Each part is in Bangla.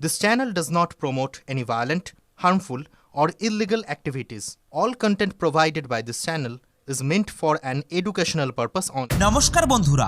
This channel does not promote any violent, harmful, or illegal activities. All content provided by this channel is meant for an educational purpose only. নমস্কার বন্ধুরা,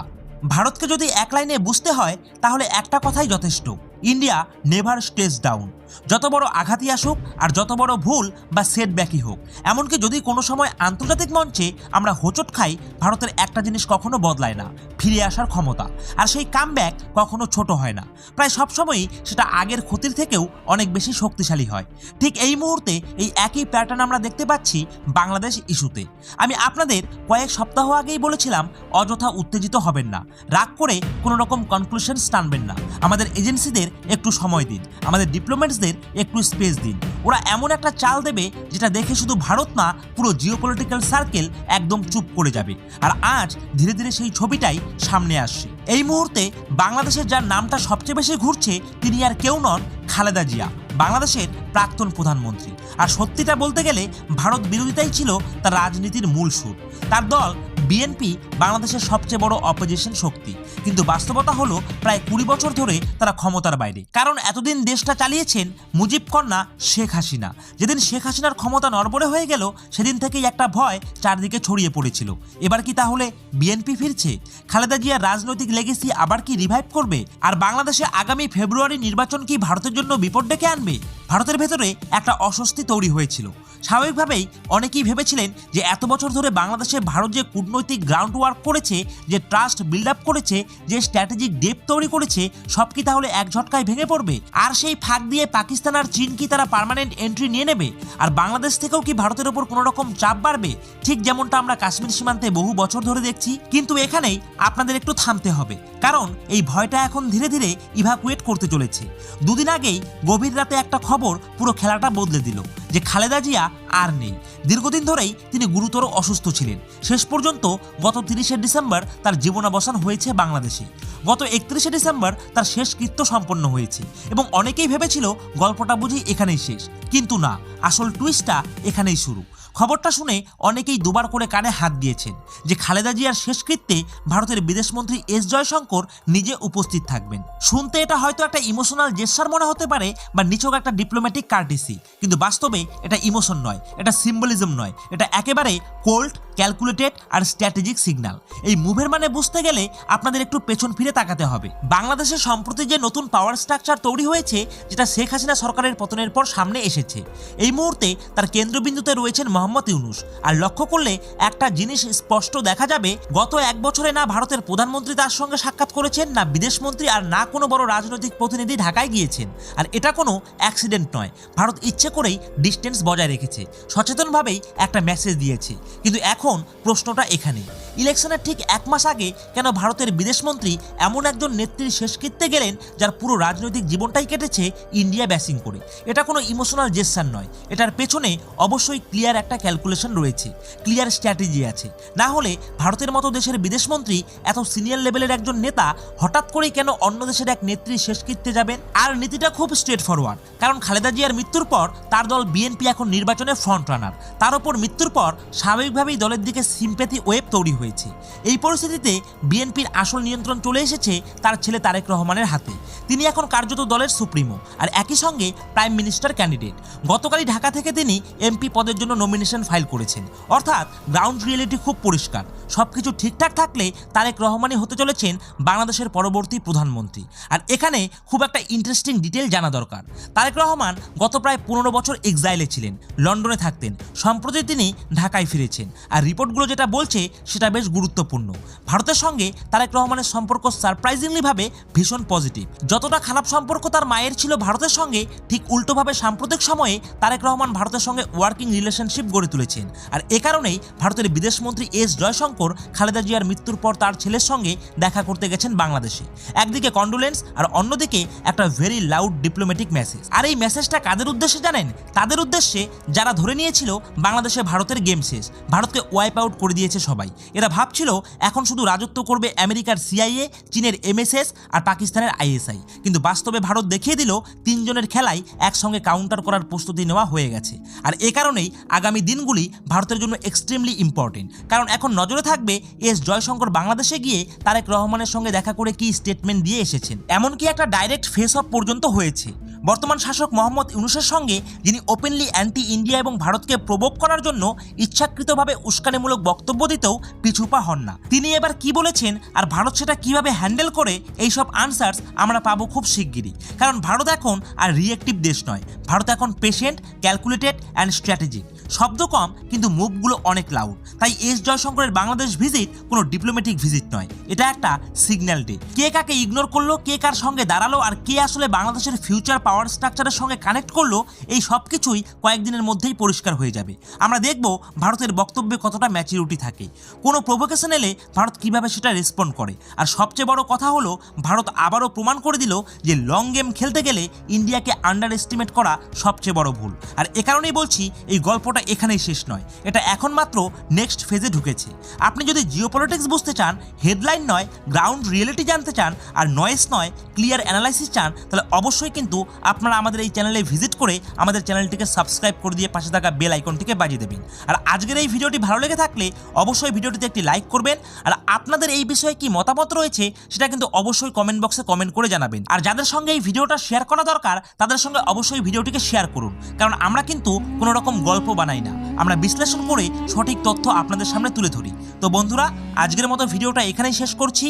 ভারতকে যদি এক লাইনে বুঝতে হয় তাহলে একটা কথাই যথেষ্ট, ইন্ডিয়া নেভার স্টেজ ডাউন। যত বড় আঘাতই আসুক আর যত বড় ভুল বা সেটব্যাকই হোক, এমনকি যদি কোনো সময় আন্তর্জাতিক মঞ্চে আমরা হোঁচট খাই, ভারতের একটা জিনিস কখনো বদলায় না, ফিরে আসার ক্ষমতা। আর সেই কামব্যাক কখনো ছোট হয় না, প্রায় সবসময়ই সেটা আগের ক্ষতির থেকেও অনেক বেশি শক্তিশালী হয়। ঠিক এই মুহূর্তে এই একই প্যাটার্ন আমরা দেখতে পাচ্ছি বাংলাদেশ ইস্যুতে। আমি আপনাদের কয়েক সপ্তাহ আগেই বলেছিলাম অযথা উত্তেজিত হবেন না, রাগ করে কোনো রকম কনক্লুশনস টানবেন না, আমাদের এজেন্সিদের একটু সময় দিন, আমাদের ডিপ্লোম্যাটসদের একটু স্পেস দিন। ওরা এমন একটা চাল দেবে যেটা দেখে শুধু ভারত না, পুরো জিওপলিটিক্যাল সার্কেল একদম চুপ করে যাবে। আর আজ ধীরে ধীরে সেই ছবিটাই সামনে আসছে। এই মুহূর্তে বাংলাদেশের যার নামটা সবচেয়ে বেশি ঘুরছে তিনি আর কেউ নন, খালেদা জিয়া, বাংলাদেশের প্রাক্তন প্রধানমন্ত্রী। আর সত্যিটা বলতে গেলে ভারত বিরোধিতাই ছিল তার রাজনীতির মূল সুর। তার দল বিএনপি বাংলাদেশের সবচেয়ে বড় অপোজিশন শক্তি, কিন্তু বাস্তবতা হলো প্রায় 20 বছর ধরে তারা ক্ষমতার বাইরে। কারণ এতদিন দেশটা চালিয়েছেন মুজিব কন্যা শেখ হাসিনা। যেদিন শেখ হাসিনার ক্ষমতা নড়বড়ে হয়ে গেল, সেদিন থেকেই একটা ভয় চারদিকে ছড়িয়ে পড়েছিল, এবার কি তাহলে বিএনপি ফিরছে? খালেদা জিয়ার রাজনৈতিক লেগেসি আবার কি রিভাইভ করবে? আর বাংলাদেশে আগামী ফেব্রুয়ারি নির্বাচন কি ভারতের জন্য বিপদ ডেকে আনবে? ভারতের ভেতরে একটা অস্বস্তি তৈরি হয়েছিল। স্বাভাবিকভাবেই অনেকেই ভেবেছিলেন যে এত বছর ধরে বাংলাদেশে ভারত যে কূটনৈতিক গ্রাউন্ড ওয়ার্ক করেছে, যে ট্রাস্ট বিল্ড আপ করেছে, যে স্ট্র্যাটেজিক ডেপথ তৈরি করেছে, সব কি তাহলে এক ঝটকায় ভেঙে পড়বে? আর সেই ফাঁক দিয়ে পাকিস্তান আর চীন কি তারা পার্মানেন্ট এন্ট্রি নিয়ে নেবে? আর বাংলাদেশ থেকেও কি ভারতের ওপর কোনো রকম চাপ বাড়বে, ঠিক যেমনটা আমরা কাশ্মীর সীমান্তে বহু বছর ধরে দেখছি? কিন্তু এখানেই আপনাদের একটু থামতে হবে, কারণ এই ভয়টা এখন ধীরে ধীরে ইভাকুয়েট করতে চলেছে। দুদিন আগেই গভীর রাতে একটা খবর পুরো খেলাটা বদলে দিল, যে খালেদা জিয়া আর নেই। দীর্ঘদিন ধরেই তিনি গুরুতর অসুস্থ ছিলেন। শেষ পর্যন্ত গত 30শে ডিসেম্বর তার জীবনাবসান হয়েছে বাংলাদেশে। গত 31শে ডিসেম্বর তার শেষকৃত্য সম্পন্ন হয়েছে এবং অনেকেই ভেবেছিল গল্পটা বুঝি এখানেই শেষ, কিন্তু না, আসল টুইস্টটা এখানেই শুরু। খবরটা শুনে অনেকেই দুবার করে কানে হাত দিয়েছেন যে খালেদা জিয়ার শেষকৃত্যে ভারতের বিদেশমন্ত্রী এস জয়শঙ্কর নিজে উপস্থিত থাকবেন। শুনতে এটা হয়তো একটা ইমোশনাল জেস্চার মনে হতে পারে বা নিছক একটা ডিপ্লোম্যাটিক কার্টিসি, কিন্তু বাস্তবে এটা ইমোশন নয়, এটা সিম্বলিজম নয়, এটা একেবারে কোল্ড, ক্যালকুলেটেড আর স্ট্র্যাটেজিক সিগন্যাল। এই মুভের মানে বুঝতে গেলে আপনাদের একটু পেছন ফিরে তাকাতে হবে। বাংলাদেশের সম্প্রতি যে নতুন পাওয়ার স্ট্রাকচার তৈরি হয়েছে, যেটা শেখ হাসিনা সরকারের পতনের পর সামনে এসেছে, এই মুহূর্তে তার কেন্দ্রবিন্দুতে রয়েছেন মোহাম্মদ ইউনূস। আর লক্ষ্য করলে একটা জিনিস স্পষ্ট দেখা যাবে, গত 1 বছরে না ভারতের প্রধানমন্ত্রী তার সঙ্গে সাক্ষাৎ করেছেন, না বিদেশমন্ত্রী, আর না কোনো বড় রাজনৈতিক প্রতিনিধি ঢাকায় গিয়েছেন। আর এটা কোনো অ্যাক্সিডেন্ট নয়, ভারত ইচ্ছে করেই ডিস্টেন্স বজায় রেখেছে, সচেতনভাবেই একটা মেসেজ দিয়েছে। কিন্তু এখন প্রশ্নটা এখানে, ইলেকশনের ঠিক 1 মাস আগে কেন ভারতের বিদেশমন্ত্রী এমন একজন নেত্রীর শেষকৃত্যে গেলেন যার পুরো রাজনৈতিক জীবনটাই কেটেছে ইন্ডিয়া ব্যাসিং করে? এটা কোনো ইমোশনাল জেস্চার নয়, এটার পেছনে অবশ্যই ক্লিয়ার একটা ক্যালকুলেশন রয়েছে, ক্লিয়ার স্ট্র্যাটেজি আছে। না হলে ভারতের মতো দেশের বিদেশমন্ত্রী, এত সিনিয়র লেভেলের একজন নেতা, হঠাৎ করেই কেন অন্য দেশের এক নেত্রীর শেষকৃত্যে যাবেন? আর নীতিটা খুব স্ট্রেট ফরওয়ার্ড, কারণ খালেদা জিয়ার মৃত্যুর পর তার দল বিএনপি এখন নির্বাচনে ফ্রন্ট রানার। তার উপর মৃত্যুর পর স্বাভাবিকভাবেই দলের দিকে সিম্প্যাথি ওয়েব তৈরি হয়েছে। এই পরিস্থিতিতে বিএনপির আসল নিয়ন্ত্রণ চলে এসেছে তার ছেলে তারেক রহমানের হাতে। তিনি এখন কার্যত দলের সুপ্রিমো আর একই সঙ্গে প্রাইম মিনিস্টার ক্যান্ডিডেট। গতকালই ঢাকা থেকে তিনি এমপি পদের জন্য নমিনেশন ফাইল করেছেন। অর্থাৎ গ্রাউন্ড রিয়েলিটি খুব পরিষ্কার, সবকিছু ঠিকঠাক থাকলে তারেক রহমানই হতে চলেছেন বাংলাদেশের পরবর্তী প্রধানমন্ত্রী। আর এখানে খুব একটা ইন্টারেস্টিং ডিটেল জানা দরকার। তারেক রহমান গত প্রায় 15 বছর এক্সাইলে ছিলেন, লন্ডনে থাকতেন। সম্প্রতি তিনি ঢাকায় ফিরেছেন, আর রিপোর্টগুলো যেটা বলছে সেটা বেশ গুরুত্বপূর্ণ। ভারতের সঙ্গে তারেক রহমানের সম্পর্ক সারপ্রাইজিংলি ভাবে ভীষণ পজিটিভ। যতটা খারাপ সম্পর্ক তার মায়ের ছিল ভারতের সঙ্গে, ঠিক উল্টোভাবে সাম্প্রতিক সময়ে তারেক রহমান ভারতের সঙ্গে ওয়ার্কিং রিলেশনশিপ গড়ে তুলেছেন। আর এ কারণেই ভারতের বিদেশমন্ত্রী এস জয়শঙ্কর খালেদা জিয়ার মৃত্যুর পর তার ছেলের সঙ্গে দেখা করতে গেছেন বাংলাদেশে। একদিকে কন্ডোলেন্স আর অন্যদিকে একটা ভেরি লাউড ডিপ্লোম্যাটিক মেসেজ। আর এই মেসেজটা কাদের উদ্দেশ্যে জানেন? তাদের উদ্দেশ্যে যারা ধরে নিয়েছিল বাংলাদেশে ভারতের গেম শেষ, ভারতকে ওয়াইপ আউট করে দিয়েছে সবাই। এরা ভাবছিল এখন শুধু রাজত্ব করবে আমেরিকার সিআইএ, চীনের এমএসএস আর পাকিস্তানের আইএসআই, কিন্তু বাস্তবে ভারত দেখিয়ে দিল তিনজনের খেলাই একসঙ্গে কাউন্টার করার প্রস্তুতি নেওয়া হয়ে গেছে। আর এ কারণেই আগামী দিনগুলি ভারতের জন্য এক্সট্রিমলি ইম্পর্টেন্ট, কারণ এখন নজরে থাকবে এস জয়শঙ্কর বাংলাদেশে গিয়ে তারেক রহমানের সঙ্গে দেখা করে কি স্টেটমেন্ট দিয়ে এসেছেন। এমনকি একটা ডাইরেক্ট ফেস অফ পর্যন্ত হয়েছে বর্তমান শাসক মোহাম্মদ ইউনূসের সঙ্গে, যিনি ওপেনলি অ্যান্টি ইন্ডিয়া এবং ভারতকে প্রভোগ করার জন্য ইচ্ছাকৃতভাবে উস্কানিমূলক বক্তব্য দিতেও পিছুপা হন না। তিনি এবার কি বলেছেন আর ভারত সেটা কিভাবে হ্যান্ডেল করে, এইসব আনসার্স আমরা পাবো খুব শিগগিরই। কারণ ভারত এখন আর রিয়েক্টিভ দেশ নয়, ভারত এখন পেশেন্ট, ক্যালকুলেটেড অ্যান্ড স্ট্র্যাটেজিক। শব্দ কম কিন্তু মুভগুলো অনেক লাউড। তাই এস জয়শঙ্করের বাংলাদেশ ভিজিট কোনো ডিপ্লোম্যাটিক ভিজিট নয়, এটা একটা সিগন্যাল ডে। কে কাকে ইগনোর করলো, কে কার সঙ্গে দাঁড়ালো আর কে আসলে বাংলাদেশের ফিউচার পাওয়ার স্ট্রাকচারের সঙ্গে কানেক্ট করলো, এই সব কিছুই কয়েকদিনের মধ্যেই পরিষ্কার হয়ে যাবে। আমরা দেখব ভারতের বক্তব্যে কতটা ম্যাচুরিটি থাকে, কোনো প্রভোকেশন এলে ভারত কিভাবে সেটা রেসপন্ড করে। আর সবচেয়ে বড় কথা হলো ভারত আবারও প্রমাণ করে দিল যে লং গেম খেলতে গেলে ইন্ডিয়াকে আন্ডার এস্টিমেট করা সবচেয়ে বড় ভুল। আর এ কারণেই বলছি এই গল্পটা এখানেই শেষ নয়, এটা এখন মাত্র নেক্সট ফেজে ঢুকেছে। আপনি যদি জিওপলিটিক্স বুঝতে চান, হেডলাইন নয় গ্রাউন্ড রিয়েলিটি জানতে চান, আর নয়েস নয় ক্লিয়ার অ্যানালাইসিস চান, তাহলে অবশ্যই কিন্তু আপনারা আমাদের এই চ্যানেলে ভিজিট করে আমাদের চ্যানেলটিকে সাবস্ক্রাইব করে দিয়ে পাশে থাকা বেল আইকনটিকে বাজিয়ে দেবেন। আর আজকের এই ভিডিওটি ভালো লেগে থাকলে অবশ্যই ভিডিওটিতে একটি লাইক করবেন। আর আপনাদের এই বিষয়ে কি মতামত রয়েছে সেটা কিন্তু অবশ্যই কমেন্ট বক্সে কমেন্ট করে জানাবেন। আর যাদের সঙ্গে এই ভিডিওটা শেয়ার করা দরকার তাদের সঙ্গে অবশ্যই ভিডিওটিকে শেয়ার করুন, কারণ আমরা কিন্তু কোনো রকম গল্প বানাই না, আমরা বিশ্লেষণ করে সঠিক তথ্য আপনাদের সামনে তুলে ধরি। তো বন্ধুরা, আজকের মতো ভিডিওটা এখানেই শেষ করছি।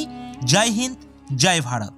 জয় হিন্দ, জয় ভারত।